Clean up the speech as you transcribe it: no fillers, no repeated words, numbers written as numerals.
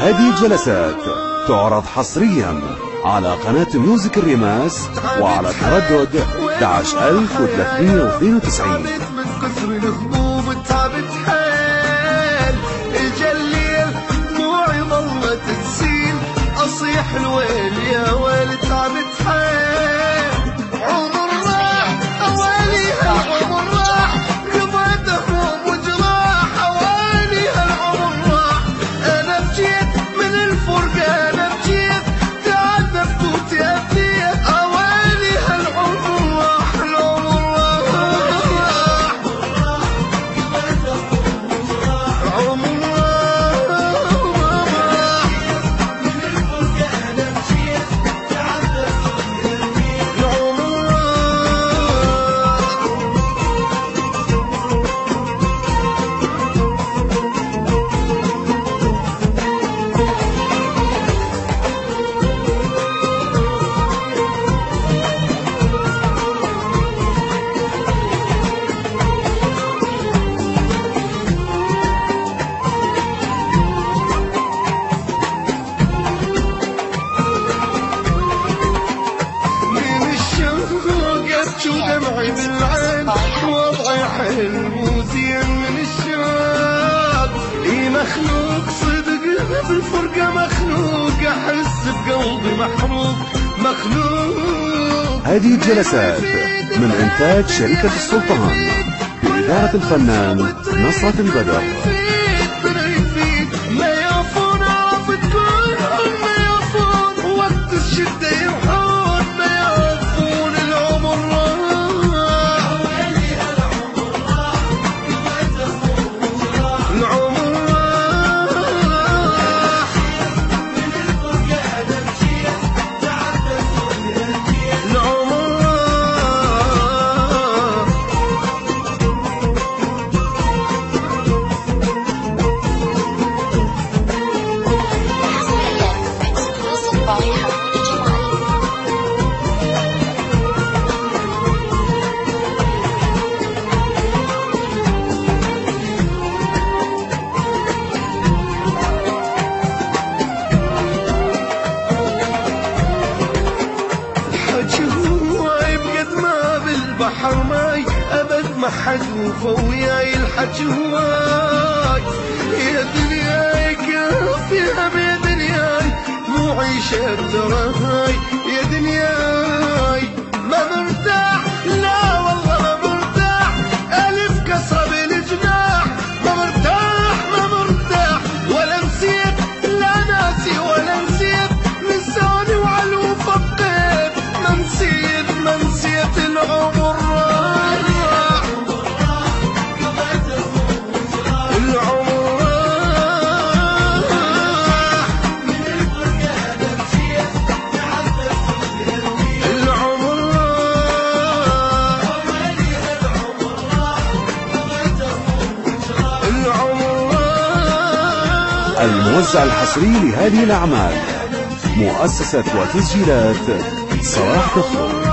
هذه الجلسات تعرض حصريا على قناة ميوزك الريماس وعلى تردد 11392. من كثر الهموم تعبت حيل اجا الليل دموعي ظلت تسيل اصيح الويل يا ويل تعبت حيل عمر راح اوالي هالعمر راح قضيت هموم وجراح اوالي هالعمر راح انا بجيت من الفرقة انا بجيت تعذبت وتأذيت اوالي هالعمر راح العمر شو دمعي بالعين وضعي حلو زين من الشاب اي مخلوق صدق بالفرقة مخلوق احس بقلبي محروق مخلوق. هذه الجلسات من انتاج شركة السلطان بإدارة الفنان نصرة البدر. ما يعرفون عرفتكون ما يعرفون وقت الشدة يرحون ما يعرفون العمر بحر ماي أبد ما حد وياي الحكي هواي يا دنياي كافيها يا دنياي مو عيشة تراهاي يا دنياي ما مرتاح لا والله ما مرتاح ألف كسرة بالجناح ما مرتاح ما مرتاح ولا نسيت لا ناسي ولا نسيت لساني وعالوفة بقيت ما نسيت العمر الموزع الحصري لهذه الأعمال مؤسسة وتسجيلات صلاح تخرج.